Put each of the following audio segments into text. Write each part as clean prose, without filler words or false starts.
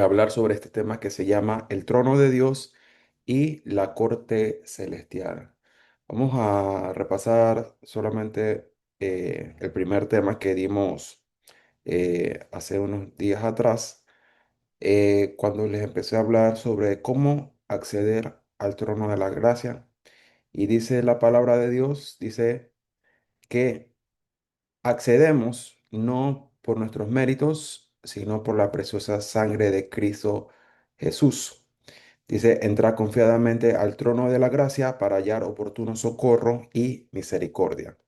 hablar sobre este tema que se llama el trono de Dios y la corte celestial. Vamos a repasar solamente el primer tema que dimos hace unos días atrás, cuando les empecé a hablar sobre cómo acceder al trono de la gracia. Y dice la palabra de Dios, dice que accedemos no por nuestros méritos, sino por la preciosa sangre de Cristo Jesús. Dice, entra confiadamente al trono de la gracia para hallar oportuno socorro y misericordia.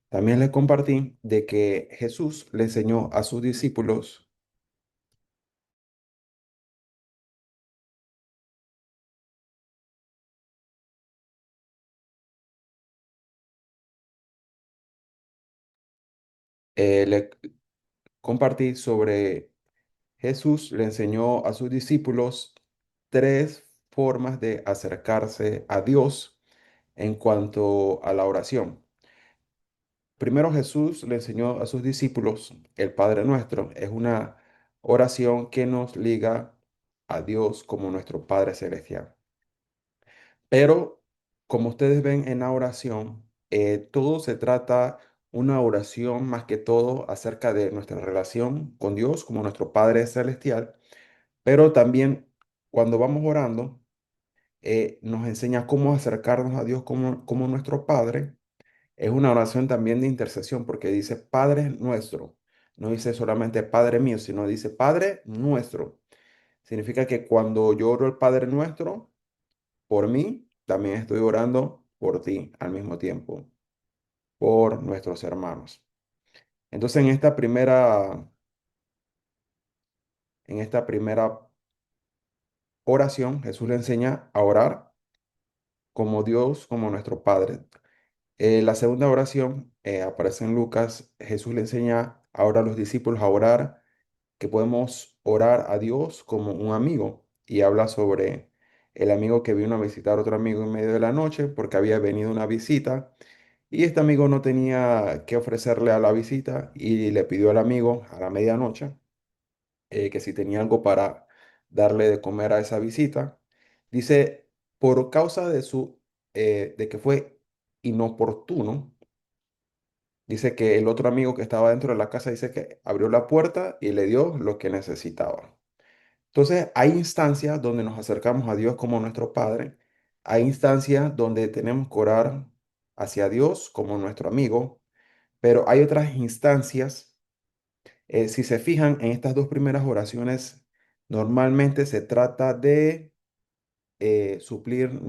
También les compartí de que Jesús le enseñó a sus discípulos, le compartí sobre Jesús le enseñó a sus discípulos tres formas de acercarse a Dios en cuanto a la oración. Primero Jesús le enseñó a sus discípulos el Padre Nuestro. Es una oración que nos liga a Dios como nuestro Padre Celestial. Pero como ustedes ven en la oración, todo se trata una oración más que todo acerca de nuestra relación con Dios como nuestro Padre Celestial. Pero también cuando vamos orando, nos enseña cómo acercarnos a Dios como nuestro Padre. Es una oración también de intercesión porque dice Padre nuestro. No dice solamente Padre mío, sino dice Padre nuestro. Significa que cuando yo oro el Padre nuestro por mí, también estoy orando por ti al mismo tiempo, por nuestros hermanos. Entonces en esta primera oración, Jesús le enseña a orar como Dios, como nuestro Padre. La segunda oración aparece en Lucas. Jesús le enseña ahora a los discípulos a orar, que podemos orar a Dios como un amigo. Y habla sobre el amigo que vino a visitar a otro amigo en medio de la noche porque había venido una visita. Y este amigo no tenía que ofrecerle a la visita y le pidió al amigo a la medianoche que si tenía algo para darle de comer a esa visita. Dice, por causa de que fue inoportuno. Dice que el otro amigo que estaba dentro de la casa dice que abrió la puerta y le dio lo que necesitaba. Entonces, hay instancias donde nos acercamos a Dios como nuestro Padre. Hay instancias donde tenemos que orar hacia Dios como nuestro amigo. Pero hay otras instancias, si se fijan en estas dos primeras oraciones, normalmente se trata de suplir,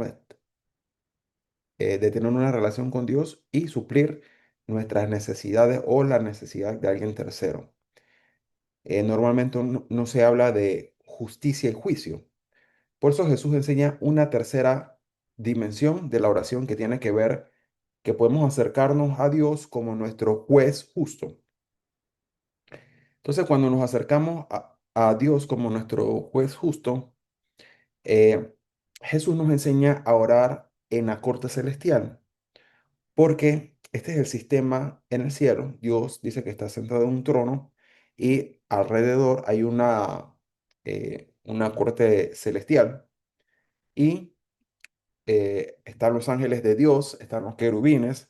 de tener una relación con Dios y suplir nuestras necesidades o la necesidad de alguien tercero. Normalmente no se habla de justicia y juicio. Por eso Jesús enseña una tercera dimensión de la oración que tiene que ver que podemos acercarnos a Dios como nuestro juez justo. Entonces, cuando nos acercamos a Dios como nuestro juez justo, eh, Jesús nos enseña a orar en la corte celestial, porque este es el sistema en el cielo. Dios dice que está sentado en un trono y alrededor hay una corte celestial y están los ángeles de Dios, están los querubines,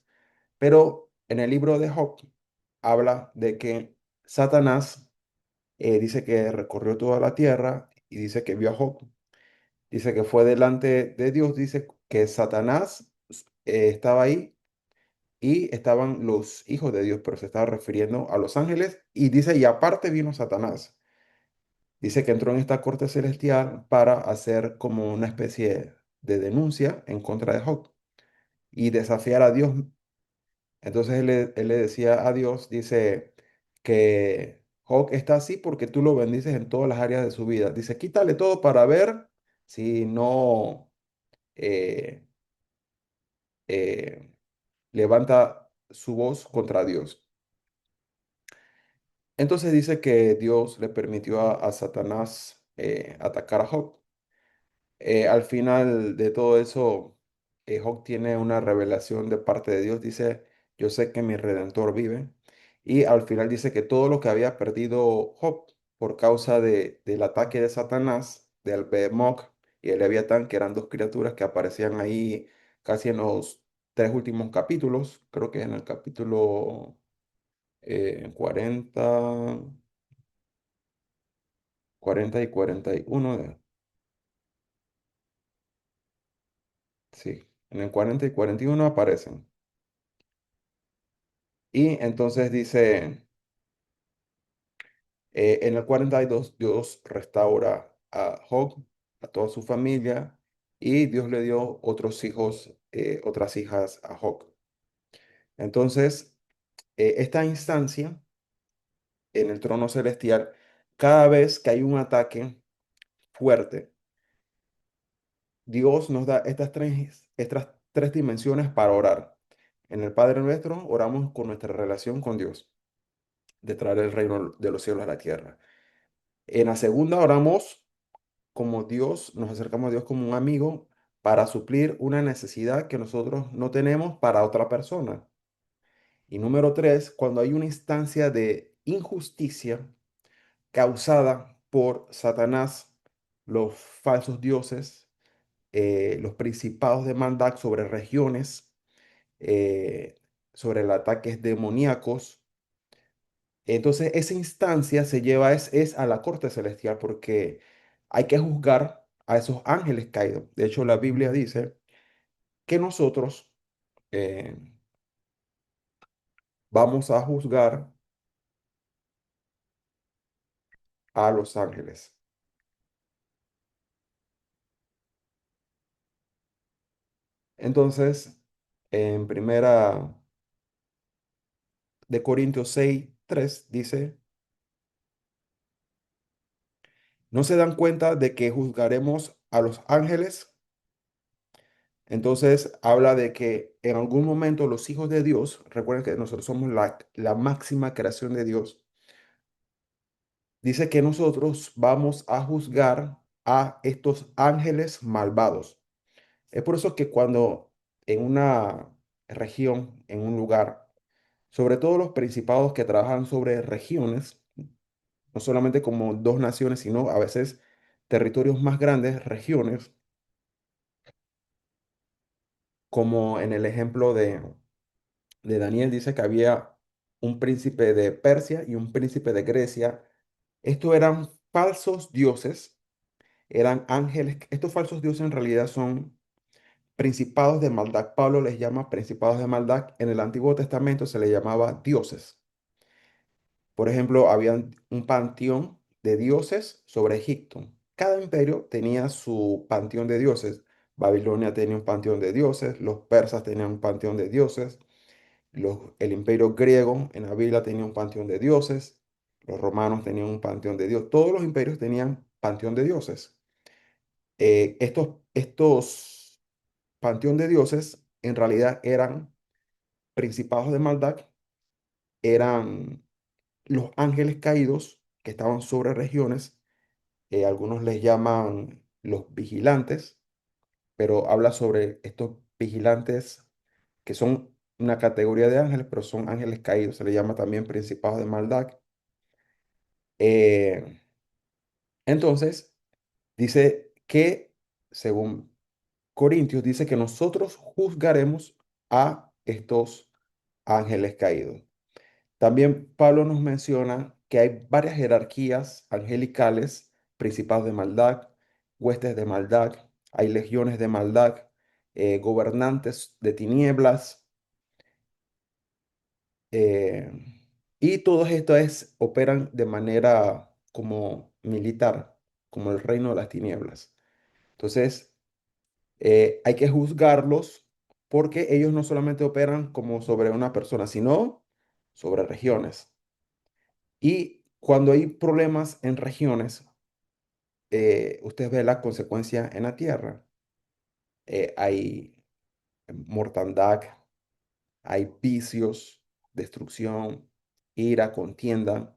pero en el libro de Job habla de que Satanás dice que recorrió toda la tierra y dice que vio a Job, dice que fue delante de Dios, dice que Satanás estaba ahí y estaban los hijos de Dios, pero se estaba refiriendo a los ángeles y dice, y aparte vino Satanás. Dice que entró en esta corte celestial para hacer como una especie de denuncia en contra de Job y desafiar a Dios. Entonces él le decía a Dios, dice que Job está así porque tú lo bendices en todas las áreas de su vida. Dice, quítale todo para ver si no eh, eh, levanta su voz contra Dios. Entonces dice que Dios le permitió a Satanás atacar a Job. Al final de todo eso, Job tiene una revelación de parte de Dios. Dice, yo sé que mi redentor vive. Y al final dice que todo lo que había perdido Job por causa del ataque de Satanás, del Behemoth y el Leviatán, que eran dos criaturas que aparecían ahí casi en los tres últimos capítulos, creo que en el capítulo 40, 40 y 41, sí, en el 40 y 41 aparecen. Y entonces dice, en el 42 Dios restaura a Job, a toda su familia, y Dios le dio otros hijos, otras hijas a Job. Entonces, esta instancia en el trono celestial, cada vez que hay un ataque fuerte, Dios nos da estas tres dimensiones para orar. En el Padre Nuestro oramos con nuestra relación con Dios, de traer el reino de los cielos a la tierra. En la segunda oramos como Dios, nos acercamos a Dios como un amigo para suplir una necesidad que nosotros no tenemos para otra persona. Y número tres, cuando hay una instancia de injusticia causada por Satanás, los falsos dioses, los principados de maldad sobre regiones, eh, sobre los ataques demoníacos. Entonces, esa instancia se lleva es a la corte celestial porque hay que juzgar a esos ángeles caídos. De hecho, la Biblia dice que nosotros eh, vamos a juzgar a los ángeles. Entonces, en primera de Corintios 6:3 dice, ¿no se dan cuenta de que juzgaremos a los ángeles? Entonces habla de que en algún momento los hijos de Dios, recuerden que nosotros somos la máxima creación de Dios, dice que nosotros vamos a juzgar a estos ángeles malvados. Es por eso que cuando en una región, en un lugar, sobre todo los principados que trabajan sobre regiones, no solamente como dos naciones, sino a veces territorios más grandes, regiones, como en el ejemplo de Daniel dice que había un príncipe de Persia y un príncipe de Grecia. Estos eran falsos dioses, eran ángeles. Estos falsos dioses en realidad son principados de maldad. Pablo les llama principados de maldad. En el Antiguo Testamento se les llamaba dioses. Por ejemplo, había un panteón de dioses sobre Egipto. Cada imperio tenía su panteón de dioses. Babilonia tenía un panteón de dioses, los persas tenían un panteón de dioses, el imperio griego en la Biblia tenía un panteón de dioses, los romanos tenían un panteón de dioses, todos los imperios tenían panteón de dioses. Estos panteón de dioses en realidad eran principados de maldad, eran los ángeles caídos que estaban sobre regiones, algunos les llaman los vigilantes, pero habla sobre estos vigilantes que son una categoría de ángeles, pero son ángeles caídos, se le llama también principados de maldad. Eh, entonces, dice que, según Corintios, dice que nosotros juzgaremos a estos ángeles caídos. También Pablo nos menciona que hay varias jerarquías angelicales, principados de maldad, huestes de maldad, hay legiones de maldad, gobernantes de tinieblas, eh, y todos estos operan de manera como militar, como el reino de las tinieblas. Entonces, hay que juzgarlos porque ellos no solamente operan como sobre una persona, sino sobre regiones. Y cuando hay problemas en regiones, usted ve la consecuencia en la tierra. Hay mortandad, hay vicios, destrucción, ira, contienda,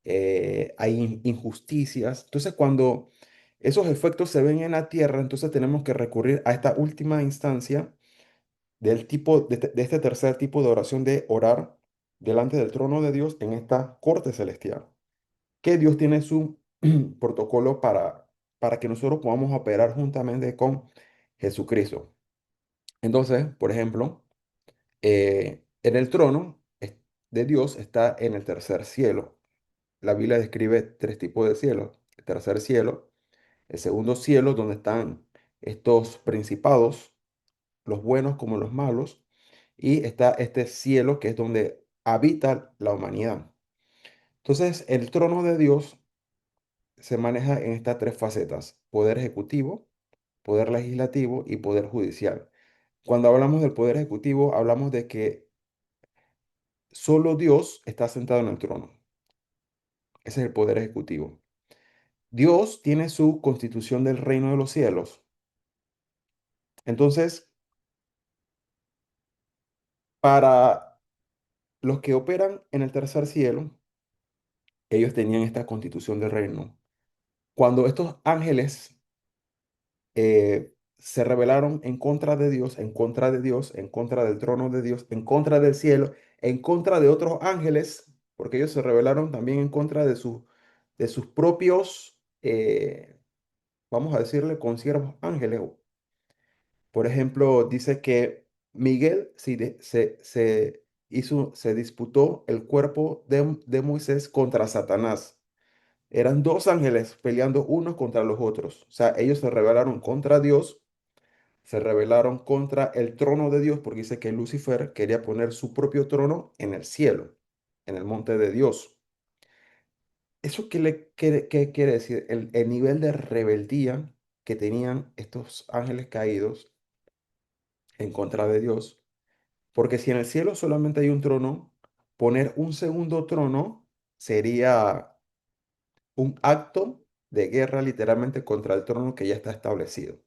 hay injusticias. Entonces, cuando esos efectos se ven en la tierra, entonces tenemos que recurrir a esta última instancia del tipo, de este tercer tipo de oración de orar delante del trono de Dios en esta corte celestial. que Dios tiene su protocolo para que nosotros podamos operar juntamente con Jesucristo. Entonces, por ejemplo, en el trono de Dios está en el tercer cielo. La Biblia describe tres tipos de cielos. El tercer cielo, el segundo cielo, donde están estos principados, los buenos como los malos, y está este cielo que es donde habita la humanidad. Entonces, el trono de Dios se maneja en estas tres facetas: poder ejecutivo, poder legislativo y poder judicial. Cuando hablamos del poder ejecutivo, hablamos de que solo Dios está sentado en el trono. Ese es el poder ejecutivo. Dios tiene su constitución del reino de los cielos. Entonces, para los que operan en el tercer cielo, ellos tenían esta constitución del reino. Cuando estos ángeles se rebelaron en contra de Dios, en contra de Dios, en contra del trono de Dios, en contra del cielo, en contra de otros ángeles, porque ellos se rebelaron también en contra de sus propios, vamos a decirle, consiervos ángeles. Por ejemplo, dice que Miguel se disputó el cuerpo de Moisés contra Satanás. Eran dos ángeles peleando unos contra los otros. O sea, ellos se rebelaron contra Dios, se rebelaron contra el trono de Dios, porque dice que Lucifer quería poner su propio trono en el cielo, en el monte de Dios. ¿Eso qué quiere decir? El nivel de rebeldía que tenían estos ángeles caídos en contra de Dios. Porque si en el cielo solamente hay un trono, poner un segundo trono sería un acto de guerra literalmente contra el trono que ya está establecido.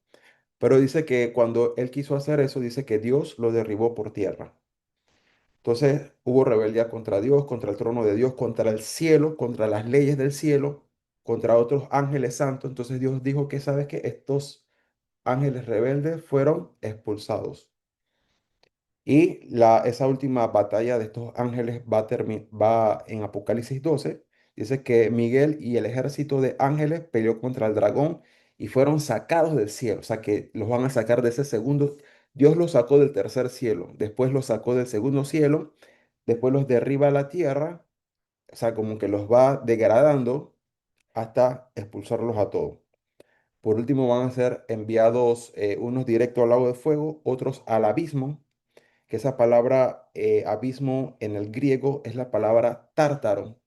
Pero dice que cuando él quiso hacer eso, dice que Dios lo derribó por tierra. Entonces hubo rebeldía contra Dios, contra el trono de Dios, contra el cielo, contra las leyes del cielo, contra otros ángeles santos. Entonces Dios dijo que, ¿sabes qué? Estos ángeles rebeldes fueron expulsados. Y esa última batalla de estos ángeles va en Apocalipsis 12. Dice que Miguel y el ejército de ángeles peleó contra el dragón y fueron sacados del cielo. O sea que los van a sacar de ese segundo. Dios los sacó del tercer cielo, después los sacó del segundo cielo, después los derriba a la tierra. O sea, como que los va degradando hasta expulsarlos a todos. Por último van a ser enviados unos directos al lago de fuego, otros al abismo, que esa palabra abismo en el griego es la palabra tártaro.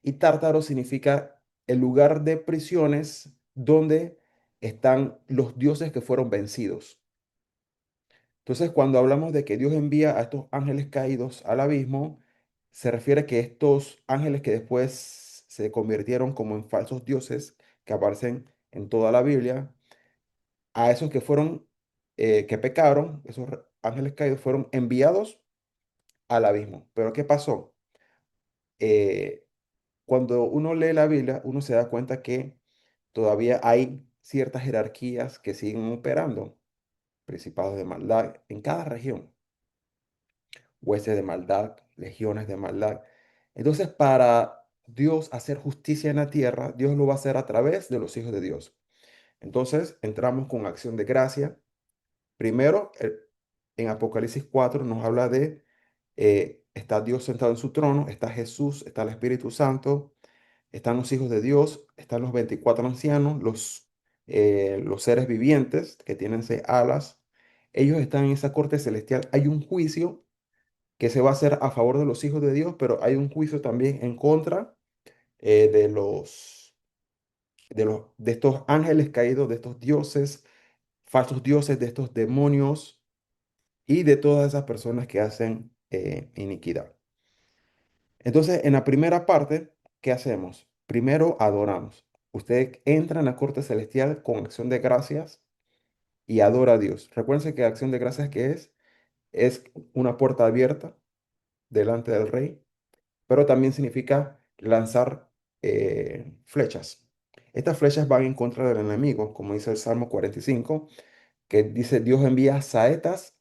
Y tártaro significa el lugar de prisiones donde están los dioses que fueron vencidos. Entonces, cuando hablamos de que Dios envía a estos ángeles caídos al abismo, se refiere que estos ángeles que después se convirtieron como en falsos dioses que aparecen en toda la Biblia, a esos que fueron, que pecaron, esos ángeles caídos fueron enviados al abismo. Pero ¿qué pasó? Eh, Cuando uno lee la Biblia, uno se da cuenta que todavía hay ciertas jerarquías que siguen operando, principados de maldad en cada región, huestes de maldad, legiones de maldad. Entonces, para Dios hacer justicia en la tierra, Dios lo va a hacer a través de los hijos de Dios. Entonces, entramos con acción de gracia. Primero, en Apocalipsis 4 nos habla de, está Dios sentado en su trono, está Jesús, está el Espíritu Santo, están los hijos de Dios, están los 24 ancianos, los seres vivientes que tienen seis alas. Ellos están en esa corte celestial. Hay un juicio que se va a hacer a favor de los hijos de Dios, pero hay un juicio también en contra de estos ángeles caídos, de estos dioses, falsos dioses, de estos demonios y de todas esas personas que hacen iniquidad. Entonces, en la primera parte, ¿qué hacemos? Primero adoramos. Usted entra en la corte celestial con acción de gracias y adora a Dios. Recuerden que acción de gracias que es una puerta abierta delante del rey, pero también significa lanzar flechas. Estas flechas van en contra del enemigo, como dice el Salmo 45, que dice, Dios envía saetas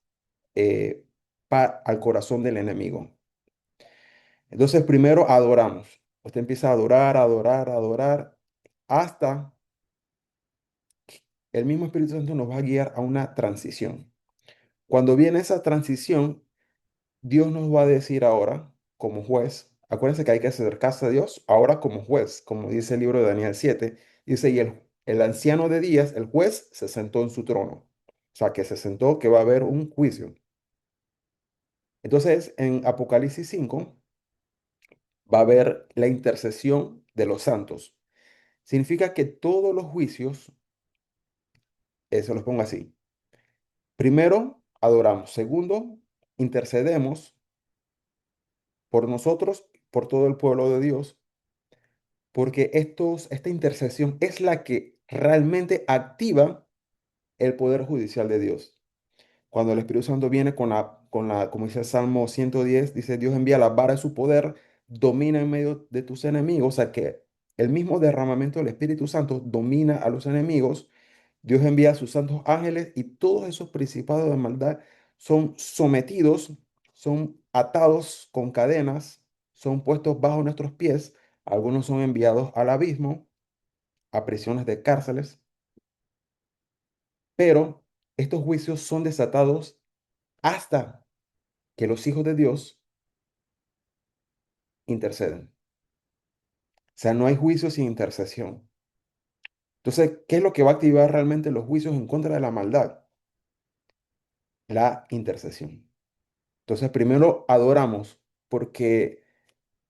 al corazón del enemigo. Entonces, primero adoramos. Usted empieza a adorar, adorar, adorar, hasta el mismo Espíritu Santo nos va a guiar a una transición. Cuando viene esa transición, Dios nos va a decir ahora, como juez, acuérdense que hay que acercarse a Dios ahora como juez, como dice el libro de Daniel 7, dice, y el anciano de días, el juez, se sentó en su trono. O sea, que se sentó, que va a haber un juicio. Entonces, en Apocalipsis 5 va a haber la intercesión de los santos. Significa que todos los juicios, se los pongo así. Primero, adoramos. Segundo, intercedemos por nosotros, por todo el pueblo de Dios, porque esta intercesión es la que realmente activa el poder judicial de Dios. Cuando el Espíritu Santo viene como dice el Salmo 110, dice, Dios envía la vara de su poder, domina en medio de tus enemigos, o sea que el mismo derramamiento del Espíritu Santo domina a los enemigos. Dios envía a sus santos ángeles y todos esos principados de maldad son sometidos, son atados con cadenas, son puestos bajo nuestros pies. Algunos son enviados al abismo, a prisiones de cárceles, pero estos juicios son desatados hasta que los hijos de Dios interceden. O sea, no hay juicio sin intercesión. Entonces, ¿qué es lo que va a activar realmente los juicios en contra de la maldad? La intercesión. Entonces, primero adoramos porque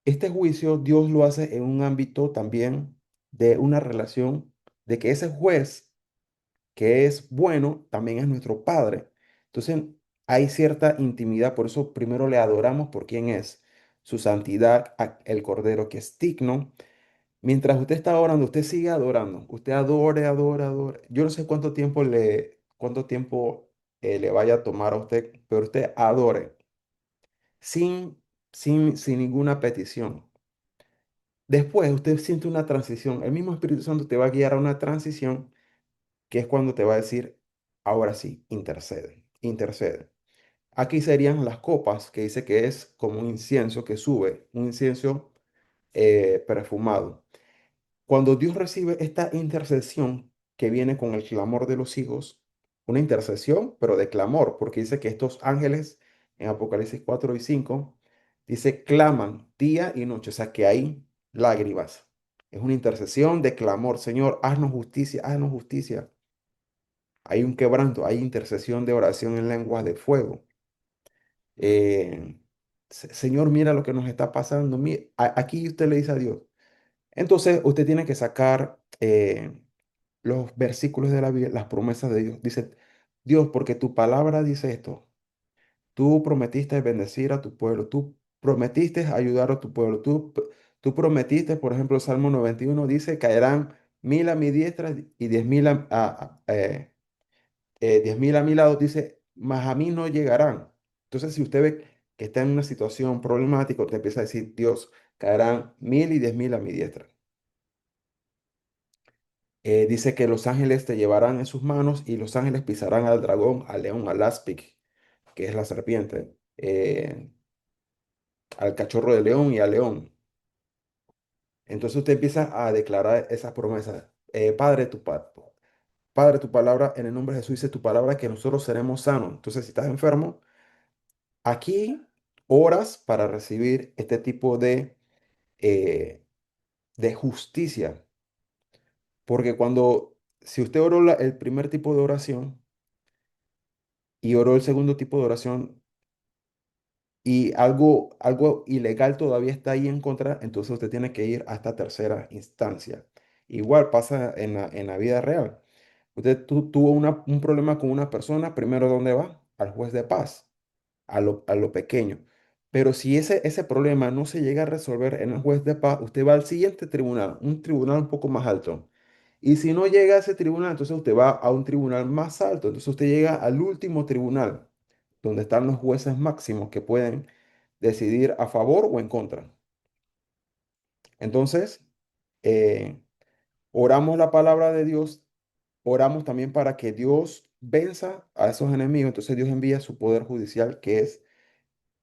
este juicio Dios lo hace en un ámbito también de una relación de que ese juez que es bueno también es nuestro Padre. Entonces hay cierta intimidad, por eso primero le adoramos por quién es, su santidad, el Cordero que es digno. Mientras usted está orando, usted sigue adorando, usted adore, adore, adore. Yo no sé cuánto tiempo le vaya a tomar a usted, pero usted adore sin, sin ninguna petición. Después usted siente una transición. El mismo Espíritu Santo te va a guiar a una transición que es cuando te va a decir, ahora sí, intercede, intercede. Aquí serían las copas, que dice que es como un incienso que sube, un incienso perfumado. Cuando Dios recibe esta intercesión que viene con el clamor de los hijos, una intercesión, pero de clamor, porque dice que estos ángeles en Apocalipsis 4 y 5 dice, claman día y noche, o sea que hay lágrimas. Es una intercesión de clamor, Señor, haznos justicia, haznos justicia. Hay un quebranto, hay intercesión de oración en lenguas de fuego. Eh, Señor, mira lo que nos está pasando. Aquí usted le dice a Dios. Entonces, usted tiene que sacar los versículos de la Biblia, las promesas de Dios. Dice, Dios, porque tu palabra dice esto. Tú prometiste bendecir a tu pueblo. Tú prometiste ayudar a tu pueblo. Tú prometiste, por ejemplo, el Salmo 91 dice, caerán 1000 a mi diestra y 10.000 10.000 a mi lado, dice, mas a mí no llegarán. Entonces, si usted ve que está en una situación problemática, te empieza a decir, Dios, caerán 1000 y 10.000 a mi diestra. Dice que los ángeles te llevarán en sus manos y los ángeles pisarán al dragón, al león, al áspid, que es la serpiente, al cachorro de león y al león. Entonces usted empieza a declarar esas promesas. Padre, tu palabra, en el nombre de Jesús dice tu palabra que nosotros seremos sanos. Entonces, si estás enfermo, aquí oras para recibir este tipo eh, de justicia. Porque si usted oró el primer tipo de oración y oró el segundo tipo de oración y algo ilegal todavía está ahí en contra, entonces usted tiene que ir a esta tercera instancia. Igual pasa en la vida real. Usted tuvo un problema con una persona, primero ¿dónde va? Al juez de paz, a lo pequeño. Pero si ese problema no se llega a resolver en el juez de paz, usted va al siguiente tribunal, un tribunal un poco más alto. Y si no llega a ese tribunal, entonces usted va a un tribunal más alto. Entonces usted llega al último tribunal, donde están los jueces máximos que pueden decidir a favor o en contra. Entonces, eh, oramos la palabra de Dios, oramos también para que Dios venza a esos enemigos. Entonces Dios envía su poder judicial, que es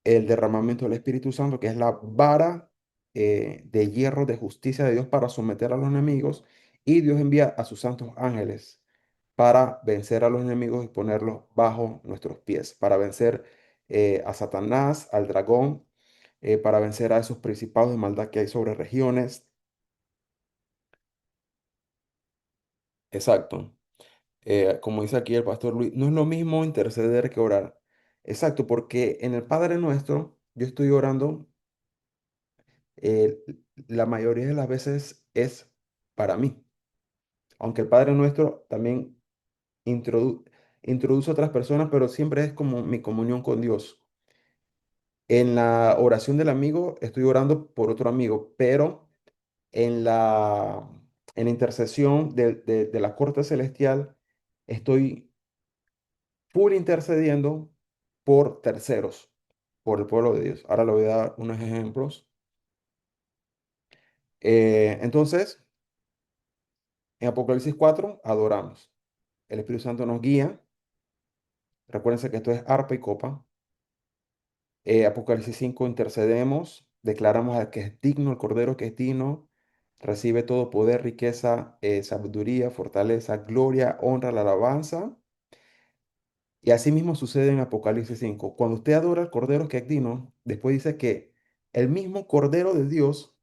el derramamiento del Espíritu Santo, que es la vara. de hierro de justicia de Dios para someter a los enemigos, y Dios envía a sus santos ángeles para vencer a los enemigos y ponerlos bajo nuestros pies, para vencer a Satanás, al dragón, para vencer a esos principados de maldad que hay sobre regiones. Exacto. Como dice aquí el pastor Luis, no es lo mismo interceder que orar. Exacto, porque en el Padre Nuestro yo estoy orando, eh, la mayoría de las veces es para mí, aunque el Padre Nuestro también introdu- introduce a otras personas, pero siempre es como mi comunión con Dios. En la oración del amigo estoy orando por otro amigo, pero en la intercesión de la corte celestial estoy full intercediendo por terceros, por el pueblo de Dios. Ahora le voy a dar unos ejemplos. Entonces, en Apocalipsis 4 adoramos. El Espíritu Santo nos guía. Recuérdense que esto es arpa y copa. Apocalipsis 5 intercedemos, declaramos al que es digno, el Cordero que es digno, recibe todo poder, riqueza, sabiduría, fortaleza, gloria, honra, la alabanza. Y así mismo sucede en Apocalipsis 5. Cuando usted adora al Cordero que es digno, después dice que el mismo Cordero de Dios,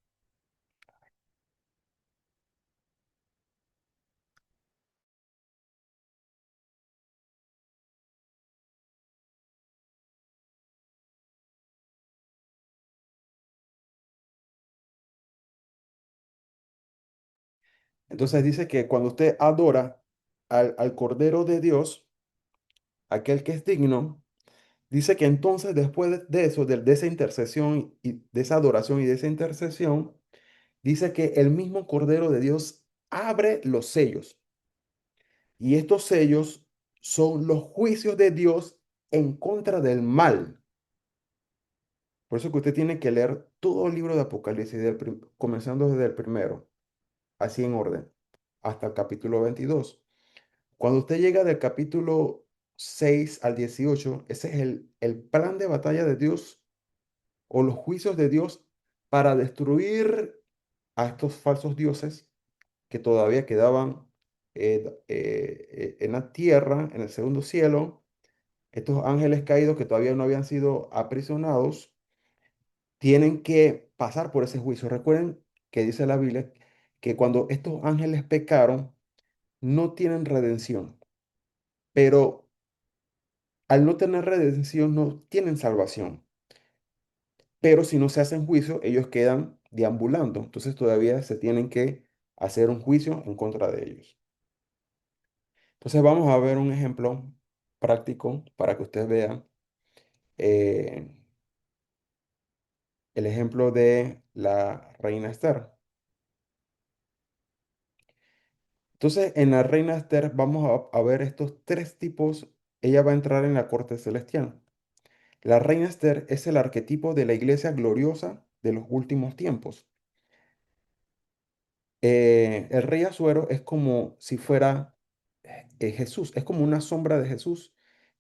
entonces dice que cuando usted adora al Cordero de Dios, aquel que es digno, dice que entonces después de eso, de esa intercesión y de esa adoración y de esa intercesión, dice que el mismo Cordero de Dios abre los sellos. Y estos sellos son los juicios de Dios en contra del mal. Por eso que usted tiene que leer todo el libro de Apocalipsis, comenzando desde el primero, así en orden, hasta el capítulo 22. Cuando usted llega del capítulo 6 al 18, ese es el plan de batalla de Dios o los juicios de Dios para destruir a estos falsos dioses que todavía quedaban en la tierra, en el segundo cielo, estos ángeles caídos que todavía no habían sido aprisionados, tienen que pasar por ese juicio. Recuerden que dice la Biblia que cuando estos ángeles pecaron, no tienen redención, pero al no tener redención, no tienen salvación. Pero si no se hacen juicio, ellos quedan deambulando. Entonces todavía se tienen que hacer un juicio en contra de ellos. Entonces vamos a ver un ejemplo práctico para que ustedes vean eh, el ejemplo de la reina Esther. Entonces en la reina Esther vamos a ver estos tres tipos. Ella va a entrar en la corte celestial. La reina Esther es el arquetipo de la iglesia gloriosa de los últimos tiempos. El rey Asuero es como si fuera Jesús, es como una sombra de Jesús.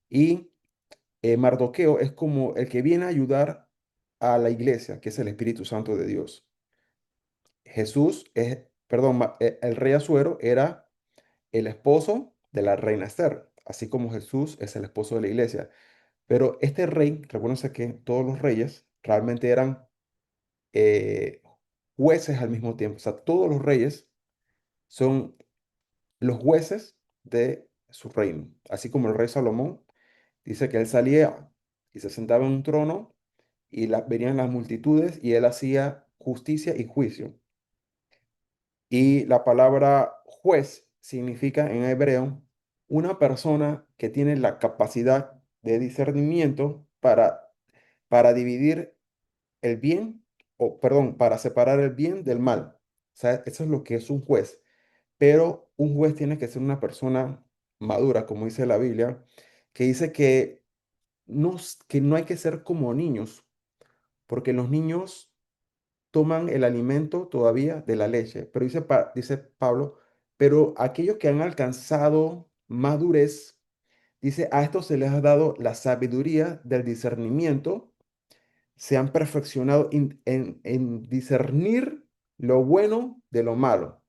Y Mardoqueo es como el que viene a ayudar a la iglesia, que es el Espíritu Santo de Dios. Jesús es, perdón, el rey Asuero era el esposo de la reina Esther, así como Jesús es el esposo de la iglesia. Pero este rey, recuérdense que todos los reyes realmente eran eh, jueces al mismo tiempo. O sea, todos los reyes son los jueces de su reino. Así como el rey Salomón dice que él salía y se sentaba en un trono y venían las multitudes y él hacía justicia y juicio. Y la palabra juez significa en hebreo una persona que tiene la capacidad de discernimiento para dividir el bien, o perdón, para separar el bien del mal. O sea, eso es lo que es un juez. Pero un juez tiene que ser una persona madura, como dice la Biblia, que dice que no hay que ser como niños, porque los niños toman el alimento todavía de la leche. Pero dice Pablo, pero aquellos que han alcanzado madurez, dice, a estos se les ha dado la sabiduría del discernimiento se han perfeccionado en discernir lo bueno de lo malo.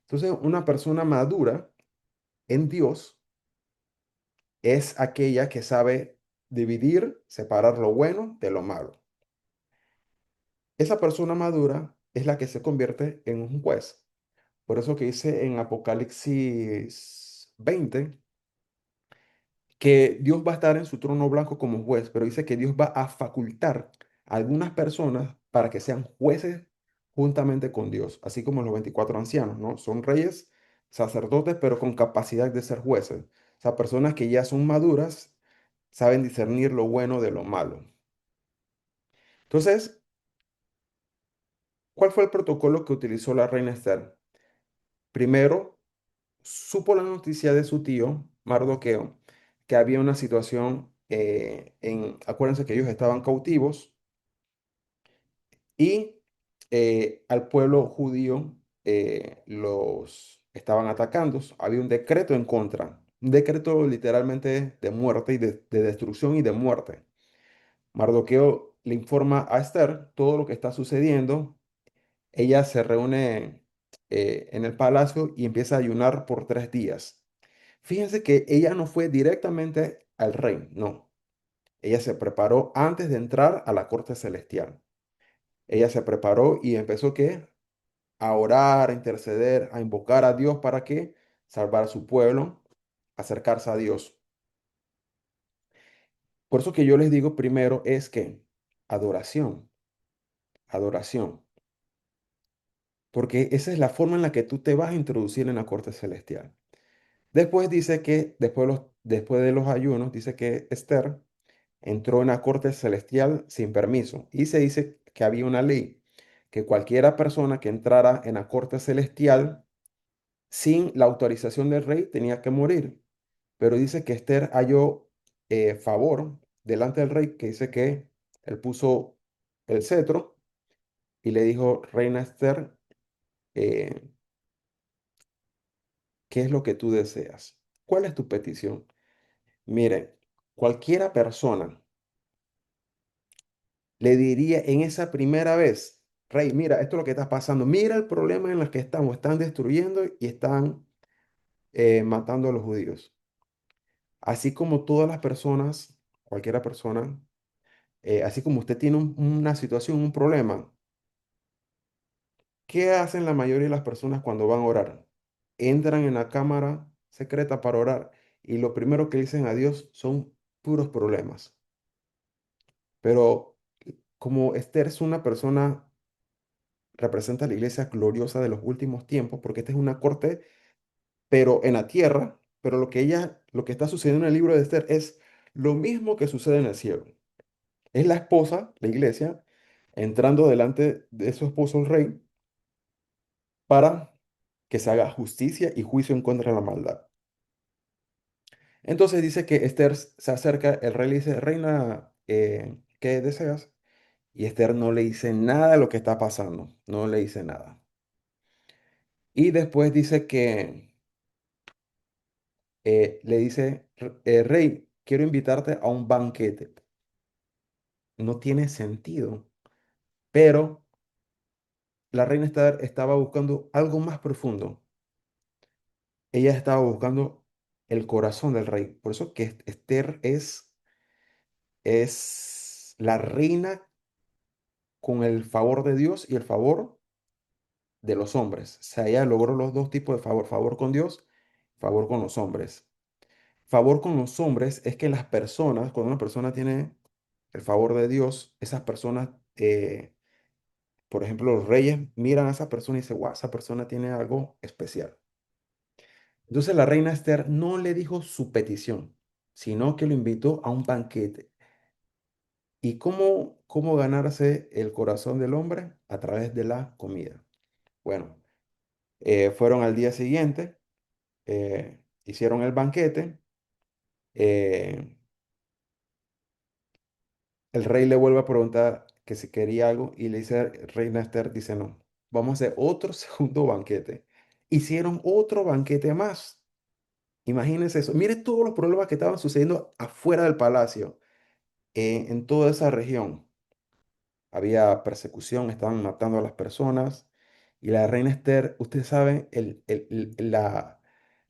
Entonces, una persona madura en Dios es aquella que sabe dividir, separar lo bueno de lo malo. Esa persona madura es la que se convierte en un juez. Por eso que dice en Apocalipsis 20 que Dios va a estar en su trono blanco como juez, pero dice que Dios va a facultar a algunas personas para que sean jueces juntamente con Dios, así como los 24 ancianos, ¿no? Son reyes, sacerdotes, pero con capacidad de ser jueces. O sea, personas que ya son maduras, saben discernir lo bueno de lo malo. Entonces, ¿cuál fue el protocolo que utilizó la reina Esther? Primero, supo la noticia de su tío, Mardoqueo, que había una situación acuérdense que ellos estaban cautivos y al pueblo judío los estaban atacando. Había un decreto en contra, un decreto literalmente de muerte y de destrucción y de muerte. Mardoqueo le informa a Esther todo lo que está sucediendo. Ella se reúne en el palacio y empieza a ayunar por 3 días. Fíjense que ella no fue directamente al rey, no. Ella se preparó antes de entrar a la corte celestial. Ella se preparó y empezó ¿qué? A orar, a interceder, a invocar a Dios para que salvar a su pueblo, acercarse a Dios. Por eso que yo les digo primero es que adoración, adoración, porque esa es la forma en la que tú te vas a introducir en la corte celestial. Después dice que después de los ayunos, dice que Esther entró en la corte celestial sin permiso y se dice que había una ley que cualquiera persona que entrara en la corte celestial sin la autorización del rey tenía que morir. Pero dice que Esther halló favor delante del rey, que dice que él puso el cetro y le dijo, Reina Esther, eh, ¿qué es lo que tú deseas? ¿Cuál es tu petición? Mire, cualquiera persona le diría en esa primera vez, Rey, mira, esto es lo que está pasando, mira el problema en el que estamos, están destruyendo y están matando a los judíos. Así como todas las personas, cualquiera persona, así como usted tiene una situación, un problema, ¿qué hacen la mayoría de las personas cuando van a orar? Entran en la cámara secreta para orar y lo primero que dicen a Dios son puros problemas. Pero como Esther es una persona, representa la iglesia gloriosa de los últimos tiempos, porque esta es una corte, pero en la tierra, pero lo que está sucediendo en el libro de Esther es lo mismo que sucede en el cielo. Es la esposa, la iglesia, entrando delante de su esposo el rey para que se haga justicia y juicio en contra de la maldad. Entonces dice que Esther se acerca, el rey le dice, reina, ¿qué deseas? Y Esther no le dice nada de lo que está pasando, no le dice nada. Y después dice que le dice, rey, quiero invitarte a un banquete. No tiene sentido, pero la reina Esther estaba buscando algo más profundo. Ella estaba buscando el corazón del rey. Por eso que Esther es la reina con el favor de Dios y el favor de los hombres. O sea, ella logró los dos tipos de favor, favor con Dios, favor con los hombres. Favor con los hombres es que las personas, cuando una persona tiene el favor de Dios, esas personas, por ejemplo, los reyes miran a esa persona y dicen, wow, esa persona tiene algo especial. Entonces la reina Esther no le dijo su petición, sino que lo invitó a un banquete. ¿Y cómo ganarse el corazón del hombre? A través de la comida. Bueno, fueron al día siguiente, hicieron el banquete, eh, el rey le vuelve a preguntar que si quería algo y le dice, reina Esther, dice no, vamos a hacer otro segundo banquete. Hicieron otro banquete más. Imagínense eso. Mire todos los problemas que estaban sucediendo afuera del palacio, en toda esa región. había persecución, estaban matando a las personas. Y la reina Esther, ustedes saben,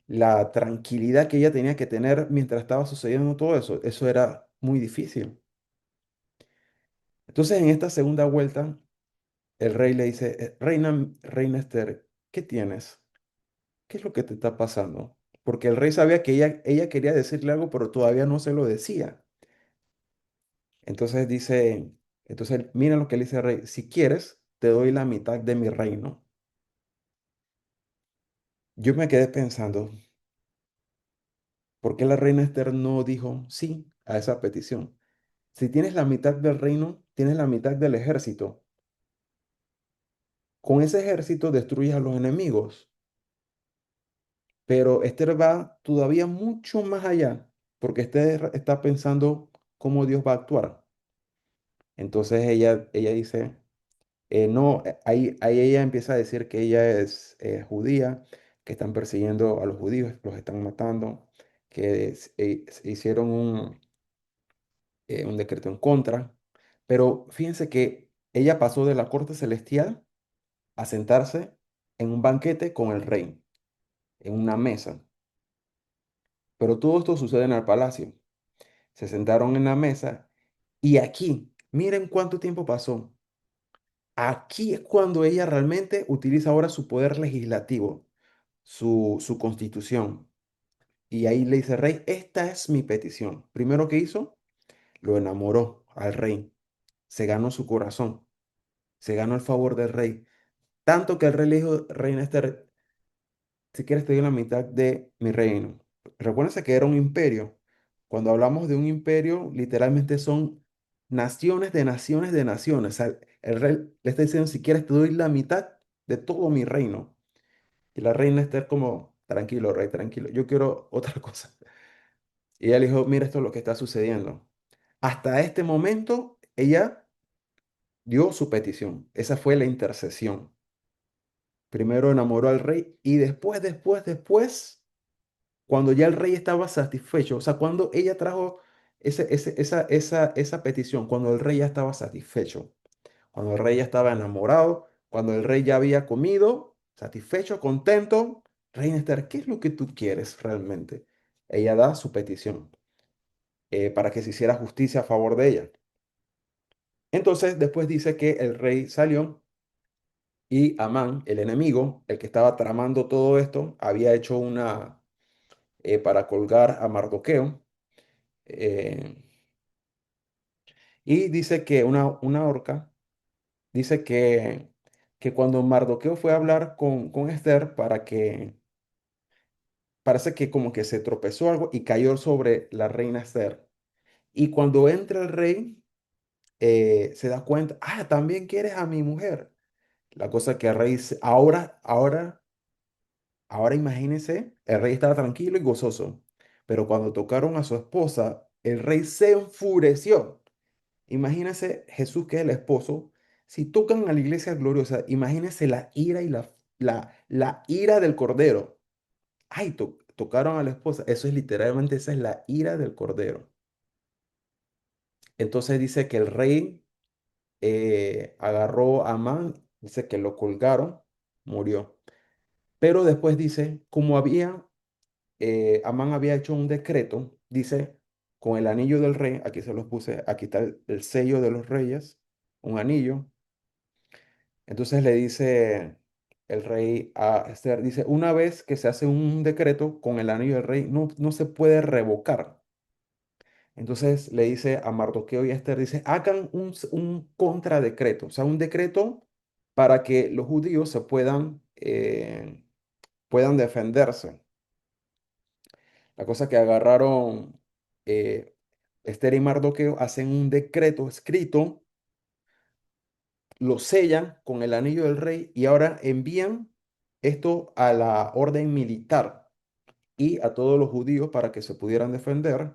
la tranquilidad que ella tenía que tener mientras estaba sucediendo todo eso, eso era muy difícil. Entonces, en esta segunda vuelta, el rey le dice, reina, reina Esther, ¿qué tienes? ¿Qué es lo que te está pasando? Porque el rey sabía que ella quería decirle algo, pero todavía no se lo decía. Entonces dice, entonces miren lo que le dice el rey, si quieres, te doy la mitad de mi reino. Yo me quedé pensando, ¿por qué la reina Esther no dijo sí a esa petición? Si tienes la mitad del reino, tienes la mitad del ejército. Con ese ejército destruyes a los enemigos. Pero Esther va todavía mucho más allá, porque Esther está pensando cómo Dios va a actuar. Entonces ella dice, no, ahí ella empieza a decir que ella es judía, que están persiguiendo a los judíos, los están matando, que se hicieron un decreto en contra. Pero fíjense que ella pasó de la corte celestial a sentarse en un banquete con el rey, en una mesa. Pero todo esto sucede en el palacio. Se sentaron en la mesa y aquí, miren cuánto tiempo pasó. Aquí es cuando ella realmente utiliza ahora su poder legislativo, su constitución. Y ahí le dice, rey, esta es mi petición. Primero que hizo, lo enamoró al rey. Se ganó su corazón, se ganó el favor del rey. Tanto que el rey le dijo, reina Esther, si quieres te doy la mitad de mi reino. Recuérdense que era un imperio. Cuando hablamos de un imperio, literalmente son naciones de naciones de naciones. O sea, el rey le está diciendo, si quieres te doy la mitad de todo mi reino. Y la reina está como, tranquilo, rey, tranquilo, yo quiero otra cosa. Y ella le dijo, mira, esto es lo que está sucediendo. Hasta este momento, ella dio su petición. Esa fue la intercesión. Primero enamoró al rey y después, cuando ya el rey estaba satisfecho, o sea, cuando ella trajo esa petición, cuando el rey ya estaba satisfecho, cuando el rey ya estaba enamorado, cuando el rey ya había comido, satisfecho, contento, reina Esther, ¿qué es lo que tú quieres realmente? Ella da su petición para que se hiciera justicia a favor de ella. Entonces, después dice que el rey salió y Amán, el enemigo, el que estaba tramando todo esto, había hecho una para colgar a Mardoqueo. eh, y dice que una horca, dice que cuando Mardoqueo fue a hablar con Esther para que, parece que como que se tropezó algo y cayó sobre la reina Esther. Y cuando entra el rey, se da cuenta, ah, también quieres a mi mujer. La cosa que el rey, ahora imagínense, el rey estaba tranquilo y gozoso, pero cuando tocaron a su esposa, el rey se enfureció. Imagínense Jesús que es el esposo. Si tocan a la iglesia gloriosa, imagínense la ira y la ira del cordero. Ay, tocaron a la esposa. Eso es literalmente, esa es la ira del cordero. Entonces dice que el rey agarró a Amán, dice que lo colgaron, murió. Pero después dice, como Amán había hecho un decreto, dice, con el anillo del rey, aquí se los puse, aquí está el sello de los reyes, un anillo. Entonces le dice el rey a Esther, dice, una vez que se hace un decreto con el anillo del rey, no se puede revocar. Entonces le dice a Mardoqueo y a Esther, dice, hagan un contradecreto, o sea, un decreto para que los judíos puedan defenderse. La cosa que agarraron eh, Esther y Mardoqueo, hacen un decreto escrito, lo sellan con el anillo del rey y ahora envían esto a la orden militar y a todos los judíos para que se pudieran defender.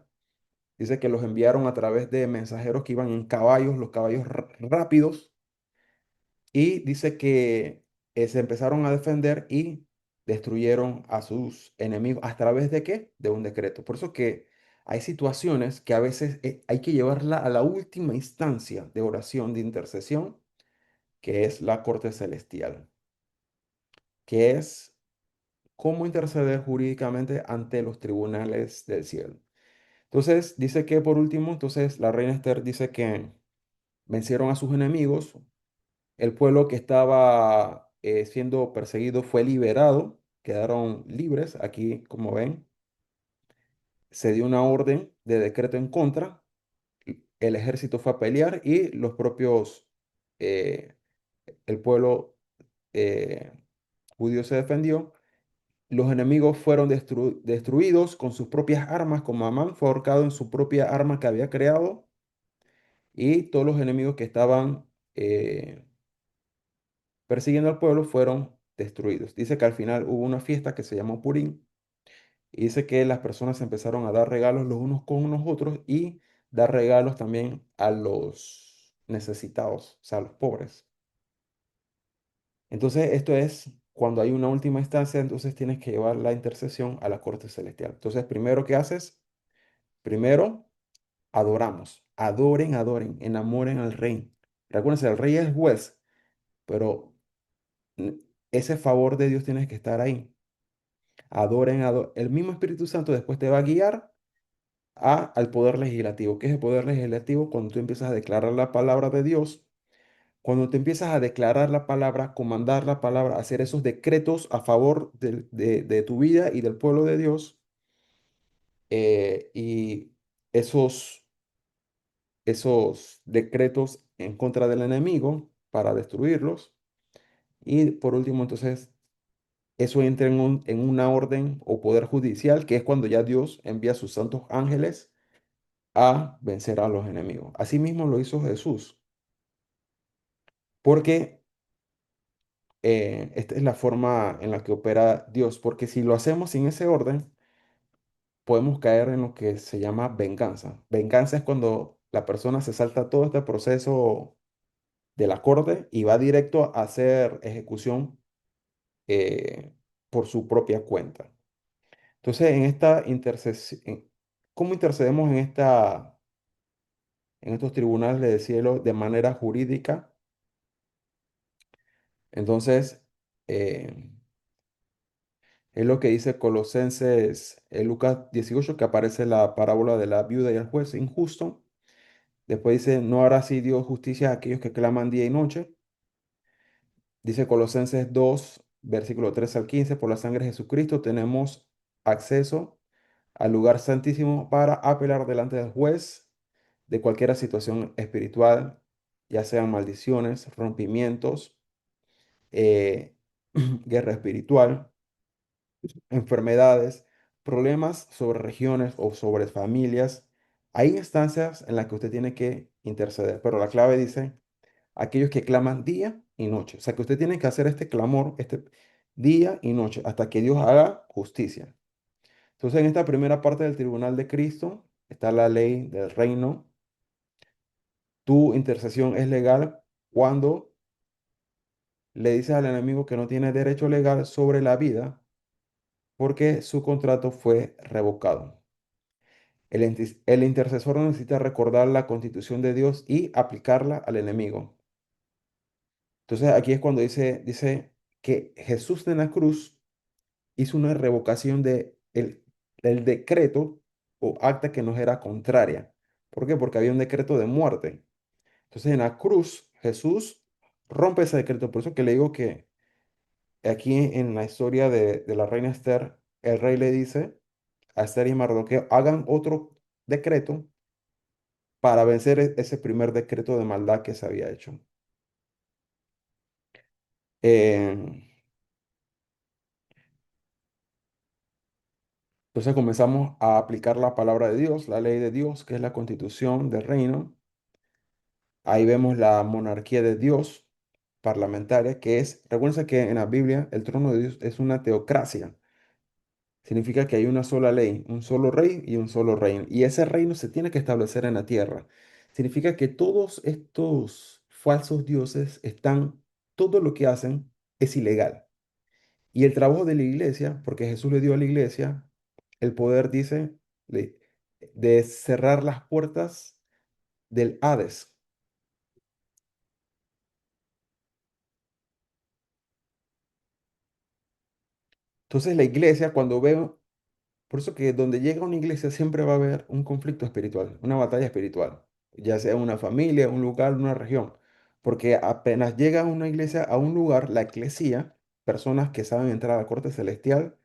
Dice que los enviaron a través de mensajeros que iban en caballos, los caballos rápidos, y dice que se empezaron a defender y destruyeron a sus enemigos. ¿A través de qué? De un decreto. Por eso que hay situaciones que a veces hay que llevarla a la última instancia de oración, de intercesión, que es la corte celestial, que es cómo interceder jurídicamente ante los tribunales del cielo. Entonces, dice que por último, entonces la reina Esther dice que vencieron a sus enemigos, el pueblo que estaba siendo perseguido fue liberado, quedaron libres. Aquí, como ven, se dio una orden de decreto en contra, el ejército fue a pelear y los propios, eh, el pueblo eh, judío se defendió. Los enemigos fueron destruidos con sus propias armas, como Amán fue ahorcado en su propia arma que había creado, y todos los enemigos que estaban persiguiendo al pueblo fueron destruidos. Dice que al final hubo una fiesta que se llamó Purim, y dice que las personas empezaron a dar regalos los unos con los otros y dar regalos también a los necesitados, o sea, a los pobres. Entonces, esto es cuando hay una última instancia, entonces tienes que llevar la intercesión a la corte celestial. Entonces, primero, ¿qué haces? Primero, adoramos. Adoren, adoren, enamoren al rey. Recuérdense, el rey es el juez, pero mm, ese favor de Dios tienes que estar ahí. Adoren, el mismo Espíritu Santo después te va a guiar al poder legislativo. ¿Qué es el poder legislativo? Cuando tú empiezas a declarar la palabra de Dios, cuando tú empiezas a declarar la palabra, comandar la palabra, hacer esos decretos a favor de tu vida y del pueblo de Dios, y esos, esos decretos en contra del enemigo para destruirlos. Y por último, entonces, eso entra en una orden o poder judicial, que es cuando ya Dios envía a sus santos ángeles a vencer a los enemigos. Asimismo lo hizo Jesús, porque esta es la forma en la que opera Dios, porque si lo hacemos sin ese orden, podemos caer en lo que se llama venganza. Venganza es cuando la persona se salta todo este proceso de la corte y va directo a hacer ejecución eh, por su propia cuenta. Entonces, en esta intercesión, ¿cómo intercedemos en estos tribunales del cielo de manera jurídica? Entonces, eh, es lo que dice Colosenses, Lucas 18, que aparece la parábola de la viuda y el juez injusto. Después dice, no hará así Dios justicia a aquellos que claman día y noche. Dice Colosenses 2, versículo 13 al 15, por la sangre de Jesucristo tenemos acceso al lugar santísimo para apelar delante del juez de cualquier situación espiritual, ya sean maldiciones, rompimientos, eh, guerra espiritual, enfermedades, problemas sobre regiones o sobre familias. Hay instancias en las que usted tiene que interceder, pero la clave dice aquellos que claman día y noche. O sea que usted tiene que hacer este clamor, este día y noche, hasta que Dios haga justicia. Entonces, en esta primera parte del tribunal de Cristo está la ley del reino. Tu intercesión es legal cuando le dices al enemigo que no tiene derecho legal sobre la vida porque su contrato fue revocado. El intercesor necesita recordar la constitución de Dios y aplicarla al enemigo. Entonces aquí es cuando dice que Jesús en la cruz hizo una revocación del decreto o acta que nos era contraria. ¿Por qué? Porque había un decreto de muerte. Entonces en la cruz Jesús rompe ese decreto. Por eso que le digo que aquí en la historia de la reina Esther, el rey le dice a Esther y Mardoqueo, hagan otro decreto para vencer ese primer decreto de maldad que se había hecho. Eh, entonces comenzamos a aplicar la palabra de Dios, la ley de Dios, que es la constitución del reino. Ahí vemos la monarquía de Dios parlamentaria, que es, recuerden que en la Biblia el trono de Dios es una teocracia. Significa que hay una sola ley, un solo rey y un solo reino. Y ese reino se tiene que establecer en la tierra. Significa que todos estos falsos dioses están, todo lo que hacen es ilegal. Y el trabajo de la iglesia, porque Jesús le dio a la iglesia el poder, dice, de cerrar las puertas del Hades. Entonces la iglesia, cuando ve, por eso que donde llega una iglesia siempre va a haber un conflicto espiritual, una batalla espiritual, ya sea una familia, un lugar, una región. Porque apenas llega una iglesia a un lugar, la eclesía, personas que saben entrar a la corte celestial,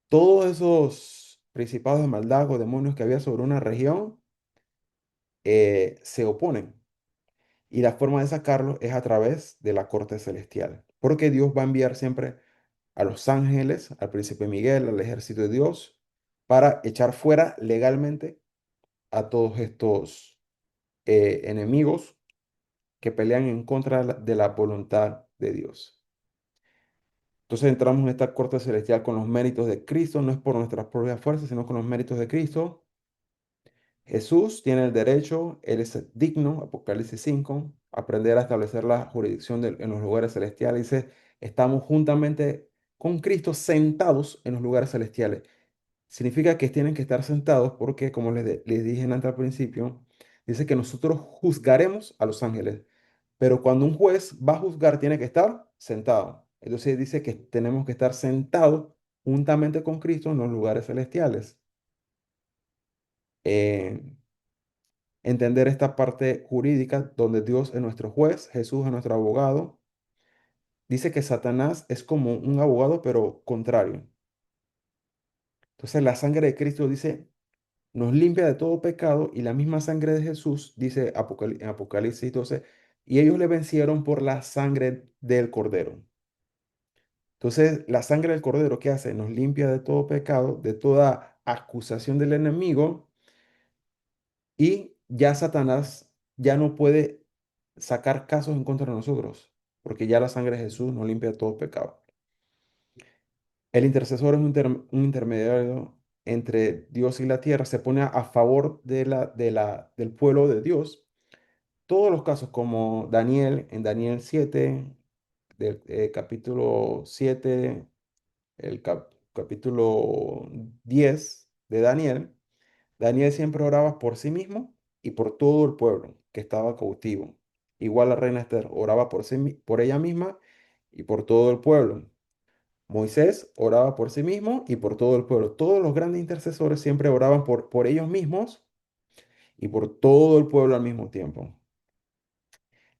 todos esos principados de maldad o demonios que había sobre una región se oponen. Y la forma de sacarlos es a través de la corte celestial. Porque Dios va a enviar siempre a los ángeles, al príncipe Miguel, al ejército de Dios, para echar fuera legalmente a todos estos enemigos que pelean en contra de la voluntad de Dios. Entonces entramos en esta corte celestial con los méritos de Cristo, no es por nuestras propias fuerzas, sino con los méritos de Cristo. Jesús tiene el derecho, Él es digno, Apocalipsis 5, aprender a establecer la jurisdicción en los lugares celestiales. Dice, estamos juntamente con Cristo sentados en los lugares celestiales. Significa que tienen que estar sentados porque, como les dije antes al principio, dice que nosotros juzgaremos a los ángeles, pero cuando un juez va a juzgar tiene que estar sentado. Entonces dice que tenemos que estar sentados juntamente con Cristo en los lugares celestiales. Eh, Entender esta parte jurídica donde Dios es nuestro juez, Jesús es nuestro abogado. Dice que Satanás es como un abogado, pero contrario. Entonces la sangre de Cristo dice, nos limpia de todo pecado y la misma sangre de Jesús, dice en Apocalipsis 12, y ellos le vencieron por la sangre del cordero. Entonces la sangre del cordero, ¿qué hace? Nos limpia de todo pecado, de toda acusación del enemigo y ya Satanás ya no puede sacar casos en contra de nosotros, porque ya la sangre de Jesús nos limpia de todo pecado. El intercesor es un intermediario entre Dios y la tierra, se pone a favor del pueblo de Dios. Todos los casos, como Daniel, en Daniel 7, del capítulo 7, capítulo 10 de Daniel, Daniel siempre oraba por sí mismo y por todo el pueblo que estaba cautivo. Igual la reina Esther oraba por ella misma y por todo el pueblo. Moisés oraba por sí mismo y por todo el pueblo. Todos los grandes intercesores siempre oraban por ellos mismos y por todo el pueblo al mismo tiempo.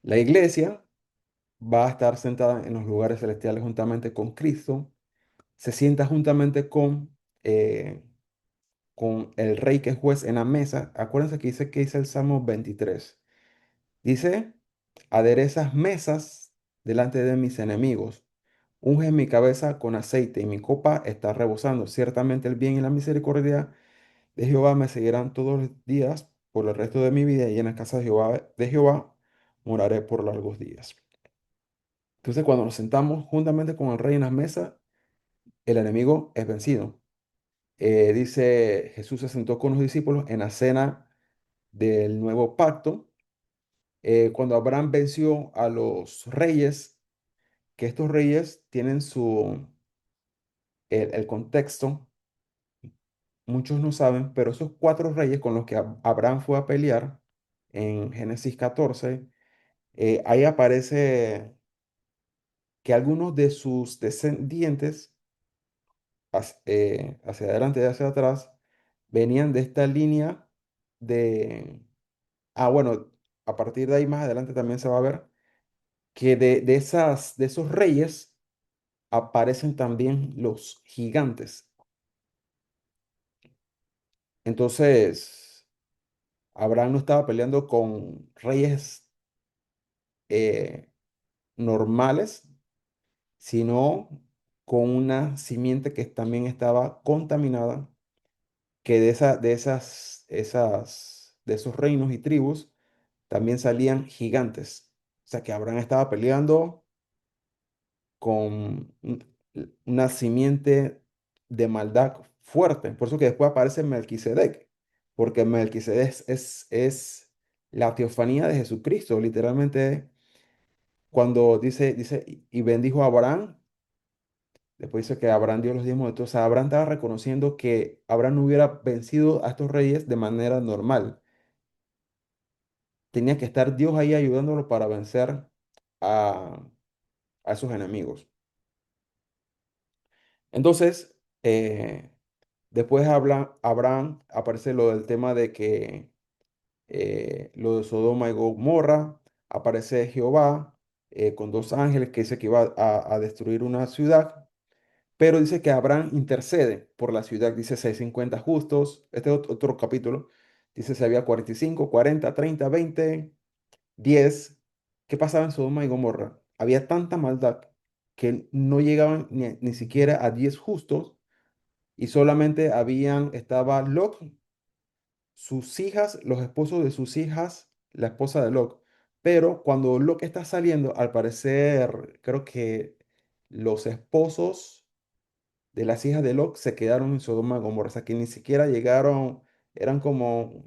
La iglesia va a estar sentada en los lugares celestiales juntamente con Cristo. Se sienta juntamente con el rey que es juez en la mesa. Acuérdense que dice el Salmo 23. Dice, aderezas mesas delante de mis enemigos. Unge mi cabeza con aceite y mi copa está rebosando. Ciertamente el bien y la misericordia de Jehová me seguirán todos los días por el resto de mi vida y en la casa de Jehová moraré por largos días. Entonces, cuando nos sentamos juntamente con el rey en las mesas, el enemigo es vencido. Dice, Jesús se sentó con los discípulos en la cena del nuevo pacto. Cuando Abraham venció a los reyes, que estos reyes tienen el contexto, muchos no saben, pero esos cuatro reyes con los que Abraham fue a pelear en Génesis 14, ahí aparece que algunos de sus descendientes, hacia adelante y hacia atrás, venían de esta línea de... Ah, bueno, a partir de ahí más adelante también se va a ver que de esos reyes aparecen también los gigantes. Entonces, Abraham no estaba peleando con reyes eh, normales, sino con una simiente que también estaba contaminada, que de esos reinos y tribus también salían gigantes. O sea que Abraham estaba peleando con una simiente de maldad fuerte. Por eso que después aparece Melquisedec, porque Melquisedec es la teofanía de Jesucristo, literalmente cuando dice, y bendijo a Abraham Después dice que Abraham dio los diezmos de todo. O sea, Abraham estaba reconociendo que Abraham no hubiera vencido a estos reyes de manera normal. Tenía que estar Dios ahí ayudándolo para vencer a, a esos enemigos. Entonces, después Abraham aparece lo del tema de que lo de Sodoma y Gomorra, aparece Jehová con dos ángeles que dice que iba a destruir una ciudad, pero dice que Abraham intercede por la ciudad, dice 650 justos, este es otro capítulo, dice si había 45, 40, 30, 20, 10. ¿Qué pasaba en Sodoma y Gomorra? Había tanta maldad que no llegaban ni siquiera a 10 justos y solamente estaba Lot, sus hijas, los esposos de sus hijas, la esposa de Lot. Pero cuando Lot está saliendo, al parecer, creo que los esposos de las hijas de Lot se quedaron en Sodoma y Gomorra, o sea que ni siquiera llegaron, eran como,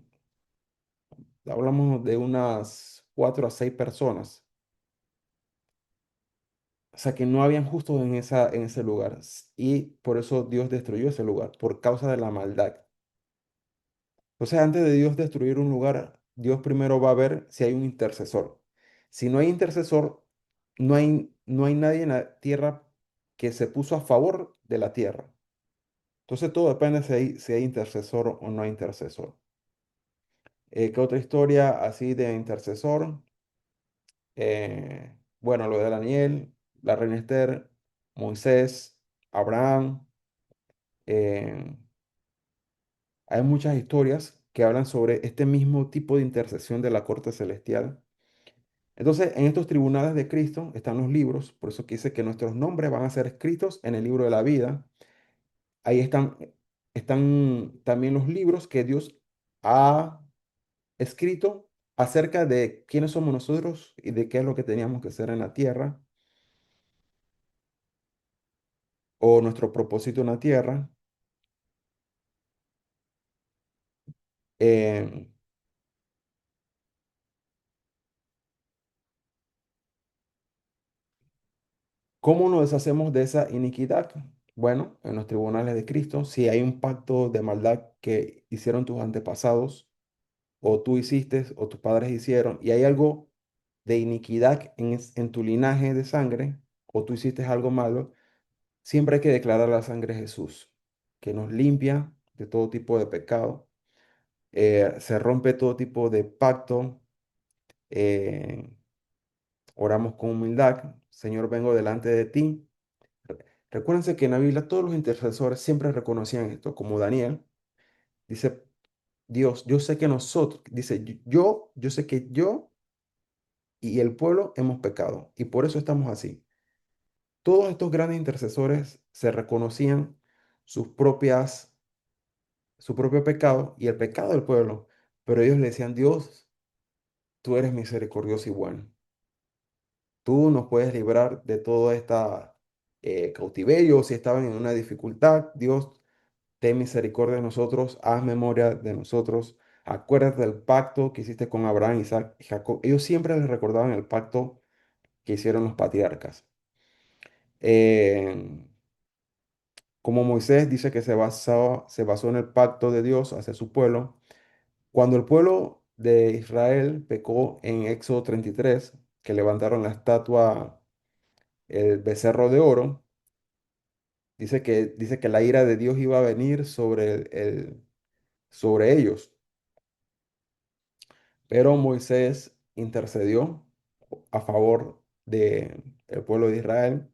hablamos de unas 4 a 6 personas. O sea que no habían justos en ese lugar. Y por eso Dios destruyó ese lugar, por causa de la maldad. Entonces, antes de Dios destruir un lugar, Dios primero va a ver si hay un intercesor. Si no hay intercesor, no hay nadie en la tierra que se puso a favor de la tierra. Entonces, todo depende si hay intercesor o no hay intercesor. ¿Qué otra historia así de intercesor? Bueno, lo de Daniel, la reina Esther, Moisés, Abraham. eh, Hay muchas historias que hablan sobre este mismo tipo de intercesión de la corte celestial. Entonces, en estos tribunales de Cristo están los libros, por eso que dice que nuestros nombres van a ser escritos en el libro de la vida. Ahí están también los libros que Dios ha escrito acerca de quiénes somos nosotros y de qué es lo que teníamos que hacer en la tierra o nuestro propósito en la tierra. Eh, ¿Cómo nos deshacemos de esa iniquidad? Bueno, en los tribunales de Cristo, si hay un pacto de maldad que hicieron tus antepasados, o tú hiciste, o tus padres hicieron, y hay algo de iniquidad en tu linaje de sangre, o tú hiciste algo malo, siempre hay que declarar la sangre de Jesús, que nos limpia de todo tipo de pecado, se rompe todo tipo de pacto, eh, oramos con humildad, Señor, vengo delante de ti. Recuérdense que en la Biblia todos los intercesores siempre reconocían esto, como Daniel, dice, Dios, yo sé que nosotros, dice, yo sé que yo y el pueblo hemos pecado y por eso estamos así. Todos estos grandes intercesores se reconocían sus propias, su propio pecado y el pecado del pueblo, pero ellos le decían, Dios, tú eres misericordioso y bueno. Tú nos puedes librar de todo esta cautiverio, si estaban en una dificultad, Dios, ten misericordia de nosotros, haz memoria de nosotros, acuérdate del pacto que hiciste con Abraham, Isaac y Jacob. Ellos siempre les recordaban el pacto que hicieron los patriarcas. Eh, Como Moisés dice que se basó en el pacto de Dios hacia su pueblo, cuando el pueblo de Israel pecó en Éxodo 33, que levantaron la estatua, el becerro de oro, dice que la ira de Dios iba a venir sobre ellos. Pero Moisés intercedió a favor del pueblo de Israel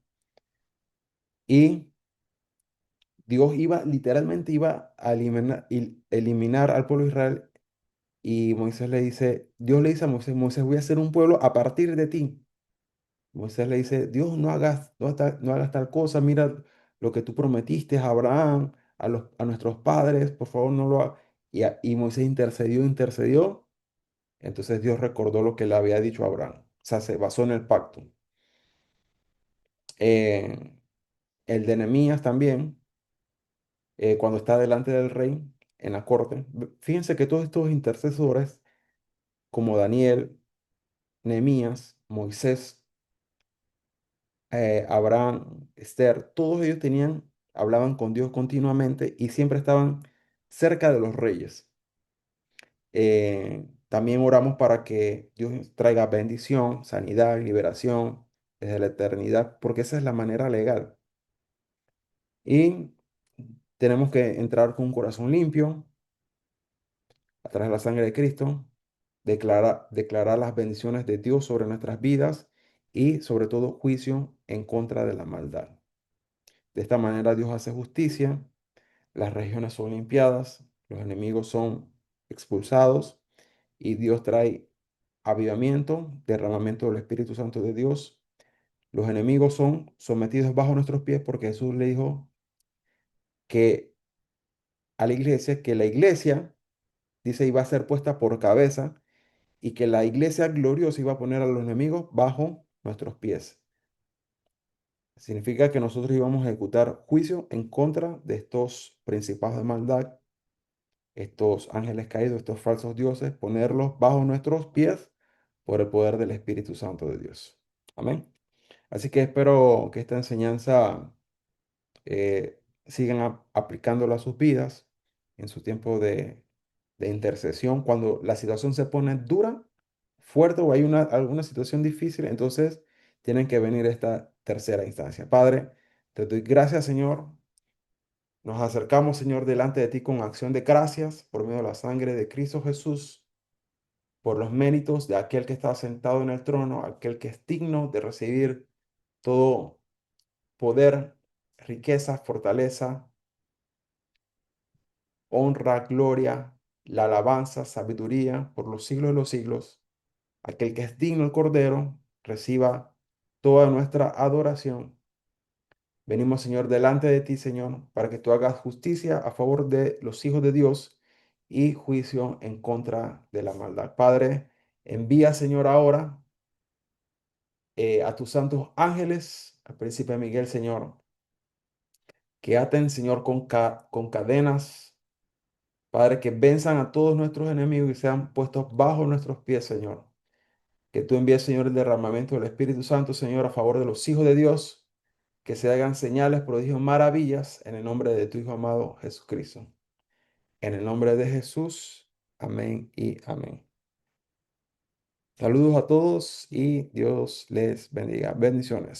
y Dios literalmente iba a eliminar al pueblo de Israel y Dios le dice a Moisés, Moisés, voy a hacer un pueblo a partir de ti. Moisés le dice, Dios, no hagas tal cosa, mira lo que tú prometiste a Abraham, a nuestros padres, por favor no lo hagas. Y Moisés intercedió. Entonces Dios recordó lo que le había dicho a Abraham. O sea, se basó en el pacto. Eh, el de Nehemías también, cuando está delante del rey en la corte. Fíjense que todos estos intercesores, como Daniel, Nehemías, Moisés, Abraham, Esther, todos ellos hablaban con Dios continuamente y siempre estaban cerca de los reyes. También oramos para que Dios traiga bendición, sanidad, liberación desde la eternidad, porque esa es la manera legal. Y tenemos que entrar con un corazón limpio, a través de la sangre de Cristo, declarar las bendiciones de Dios sobre nuestras vidas y sobre todo juicio en contra de la maldad. De esta manera Dios hace justicia, las regiones son limpiadas, los enemigos son expulsados y Dios trae avivamiento, derramamiento del Espíritu Santo de Dios. Los enemigos son sometidos bajo nuestros pies porque Jesús le dijo que a la iglesia, que la iglesia, dice, iba a ser puesta por cabeza y que la iglesia gloriosa iba a poner a los enemigos bajo nuestros pies. Significa que nosotros íbamos a ejecutar juicio en contra de estos principados de maldad, estos ángeles caídos, estos falsos dioses, ponerlos bajo nuestros pies por el poder del Espíritu Santo de Dios. Amén. Así que espero que esta enseñanza sigan aplicándola a sus vidas en su tiempo de intercesión. Cuando la situación se pone dura, fuerte o hay alguna situación difícil, entonces tienen que venir esta tercera instancia. Padre, te doy gracias, Señor. Nos acercamos, Señor, delante de ti con acción de gracias por medio de la sangre de Cristo Jesús, por los méritos de aquel que está sentado en el trono, aquel que es digno de recibir todo poder, riqueza, fortaleza, honra, gloria, la alabanza, sabiduría por los siglos de los siglos. Aquel que es digno el Cordero, reciba toda nuestra adoración. Venimos, Señor, delante de ti, Señor, para que tú hagas justicia a favor de los hijos de Dios y juicio en contra de la maldad. Padre, envía, Señor, ahora a tus santos ángeles, al príncipe Miguel, Señor, que aten, Señor, con cadenas. Padre, que venzan a todos nuestros enemigos y sean puestos bajo nuestros pies, Señor. Que tú envíes, Señor, el derramamiento del Espíritu Santo, Señor, a favor de los hijos de Dios, que se hagan señales, prodigios, maravillas, en el nombre de tu Hijo amado Jesucristo. En el nombre de Jesús, amén y amén. Saludos a todos y Dios les bendiga. Bendiciones.